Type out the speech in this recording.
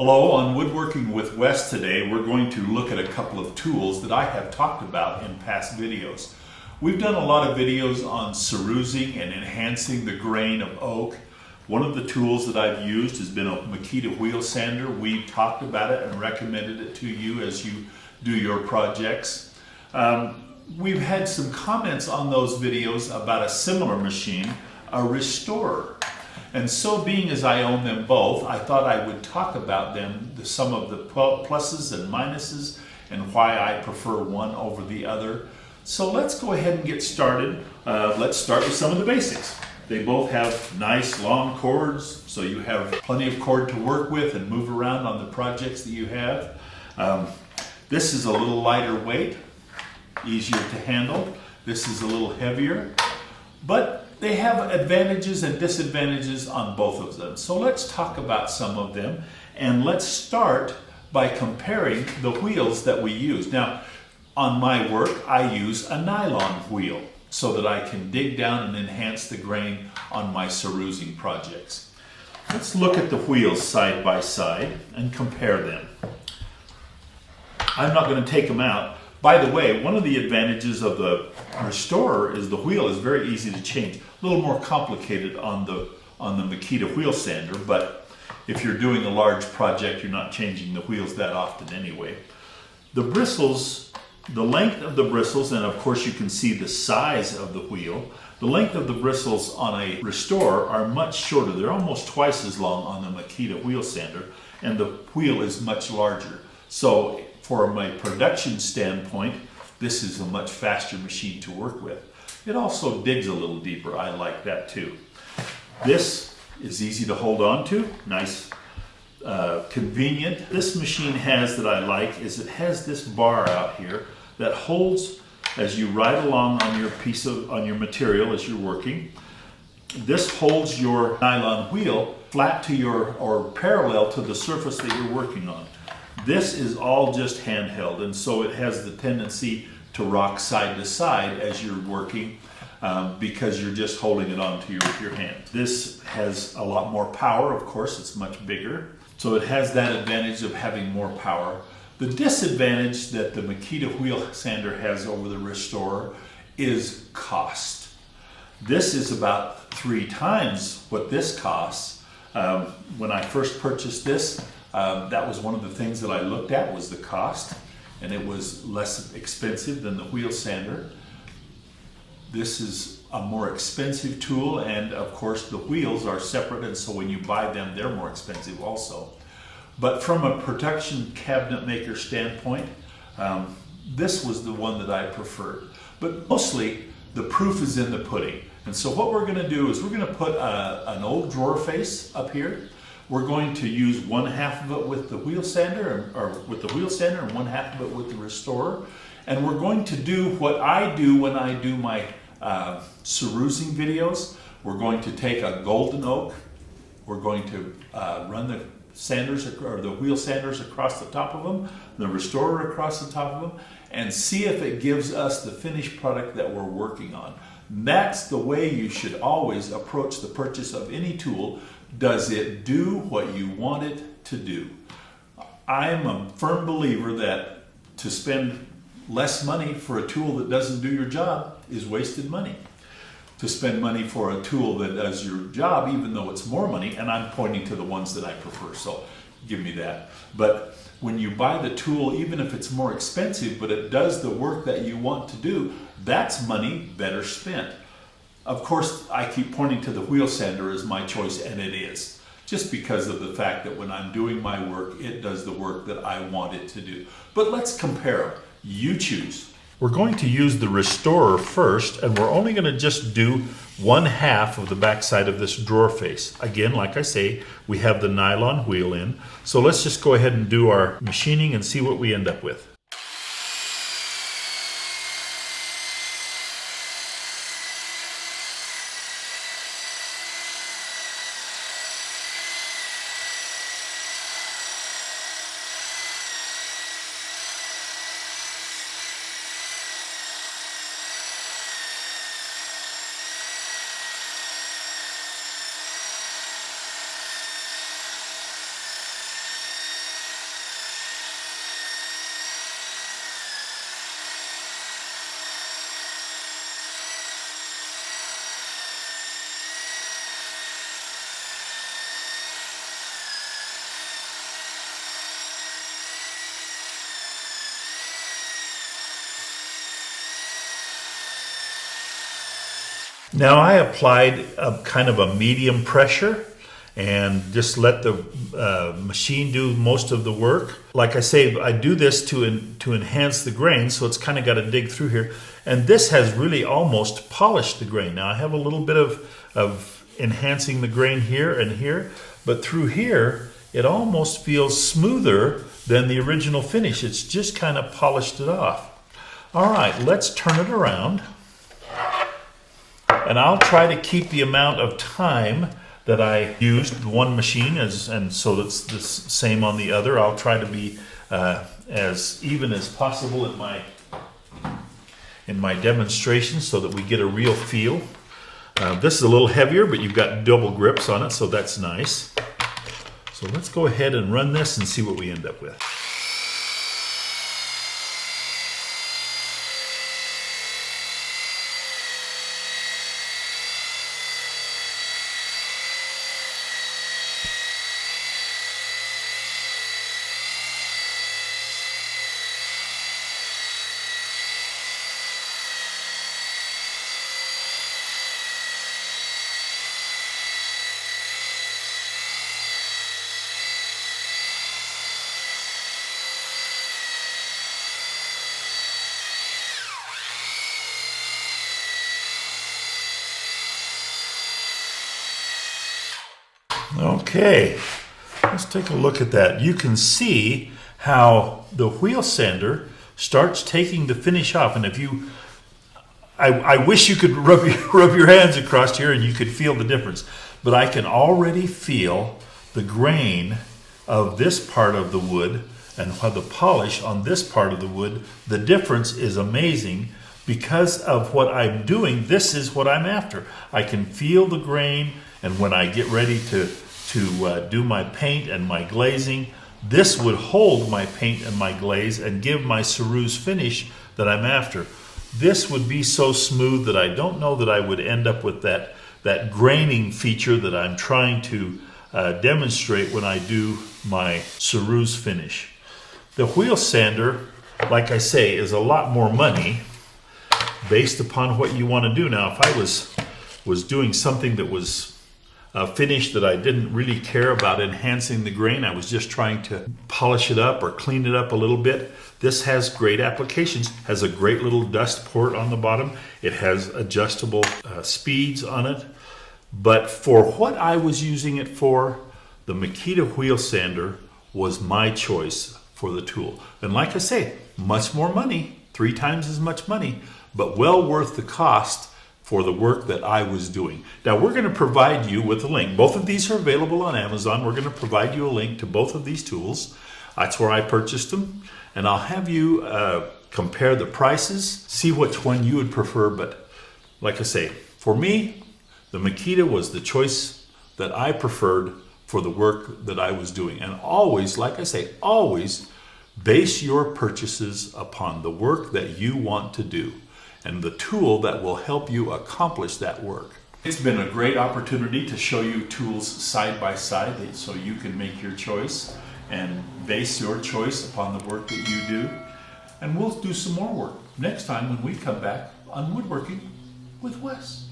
Hello, on Woodworking with Wes today, we're going to look at a couple of tools that I have talked about in past videos. We've done a lot of videos on cerusing and enhancing the grain of oak. One of the tools that I've used has been a Makita wheel sander. We've talked about it and recommended it to you as you do your projects. We've had some comments on those videos about a similar machine, a restorer. And so being as I own them both, I thought I would talk about them, some of the pluses and minuses, and why I prefer one over the other. So let's go ahead and get started. Let's start with some of the basics. They both have nice long cords, so you have plenty of cord to work with and move around on the projects that you have. This is a little lighter weight, easier to handle. This is a little heavier, but they have advantages and disadvantages on both of them. So let's talk about some of them, and let's start by comparing the wheels that we use. Now, on my work, I use a nylon wheel so that I can dig down and enhance the grain on my cerusing projects. Let's look at the wheels side by side and compare them. I'm not going to take them out. By the way, one of the advantages of the restorer is the wheel is very easy to change. A little more complicated on the Makita wheel sander, but if you're doing a large project, you're not changing the wheels that often anyway. The bristles, the length of the bristles, and of course you can see the size of the wheel, the length of the bristles on a restorer are much shorter. They're almost twice as long on the Makita wheel sander, and the wheel is much larger. So from a production standpoint, this is a much faster machine to work with. It also digs a little deeper. I like that too. This is easy to hold on to, nice, convenient. This machine has that I like is it has this bar out here that holds as you ride along on your material as you're working. This holds your nylon wheel flat to or parallel to the surface that you're working on. This is all just handheld, and so it has the tendency to rock side to side as you're working because you're just holding it onto your hand. This has a lot more power, of course, it's much bigger. So it has that advantage of having more power. The disadvantage that the Makita wheel sander has over the restorer is cost. This is about 3 times what this costs. When I first purchased this, that was one of the things that I looked at was the cost, and it was less expensive than the wheel sander. This is a more expensive tool, and of course the wheels are separate, and so when you buy them they're more expensive also. But from a production cabinet maker standpoint, this was the one that I preferred. But mostly the proof is in the pudding. And so what we're going to do is we're going to put an old drawer face up here. We're going to use 1/2 of it with the wheel sander, or with the wheel sander, and 1/2 of it with the restorer. And we're going to do what I do when I do my cerusing videos. We're going to take a golden oak. We're going to run the sanders or the wheel sanders across the top of them, the restorer across the top of them, and see if it gives us the finished product that we're working on. That's the way you should always approach the purchase of any tool. Does it do what you want it to do? I'm a firm believer that to spend less money for a tool that doesn't do your job is wasted money. To spend money for a tool that does your job, even though it's more money, and I'm pointing to the ones that I prefer, so give me that. But when you buy the tool, even if it's more expensive, but it does the work that you want to do, that's money better spent. Of course, I keep pointing to the wheel sander as my choice, and it is. Just because of the fact that when I'm doing my work, it does the work that I want it to do. But let's compare them. You choose. We're going to use the restorer first, and we're only going to just do 1/2 of the backside of this drawer face. Again, like I say, we have the nylon wheel in. So let's just go ahead and do our machining and see what we end up with. Now I applied a kind of a medium pressure and just let the machine do most of the work. Like I say, I do this to enhance the grain, so it's kind of got to dig through here. And this has really almost polished the grain. Now I have a little bit of enhancing the grain here and here, but through here, it almost feels smoother than the original finish. It's just kind of polished it off. All right, let's turn it around. And I'll try to keep the amount of time that I used one machine and so that's the same on the other. I'll try to be as even as possible in my demonstration so that we get a real feel. This is a little heavier, but you've got double grips on it, so that's nice. So let's go ahead and run this and see what we end up with. Okay, let's take a look at that. You can see how the wheel sander starts taking the finish off. And if you, I wish you could rub your hands across here and you could feel the difference. But I can already feel the grain of this part of the wood and how the polish on this part of the wood. The difference is amazing. Because of what I'm doing, this is what I'm after. I can feel the grain, and when I get ready to do my paint and my glazing, this would hold my paint and my glaze and give my ceruse finish that I'm after. This would be so smooth that I don't know that I would end up with that graining feature that I'm trying to demonstrate when I do my ceruse finish. The wheel sander, like I say, is a lot more money based upon what you want to do. Now, if I was doing something that was a finish that I didn't really care about enhancing the grain, I was just trying to polish it up or clean it up a little bit, this has great applications. Has a great little dust port on the bottom. It has adjustable speeds on it. But for what I was using it for, the Makita wheel sander was my choice for the tool. And like I say, much more money, 3 times as much money, but well worth the cost for the work that I was doing. Now we're going to provide you with a link. Both of these are available on Amazon. We're going to provide you a link to both of these tools. That's where I purchased them. And I'll have you compare the prices, see which one you would prefer. But like I say, for me, the Makita was the choice that I preferred for the work that I was doing. And always, like I say, always base your purchases upon the work that you want to do and the tool that will help you accomplish that work. It's been a great opportunity to show you tools side by side so you can make your choice and base your choice upon the work that you do. And we'll do some more work next time when we come back on Woodworking with Wes.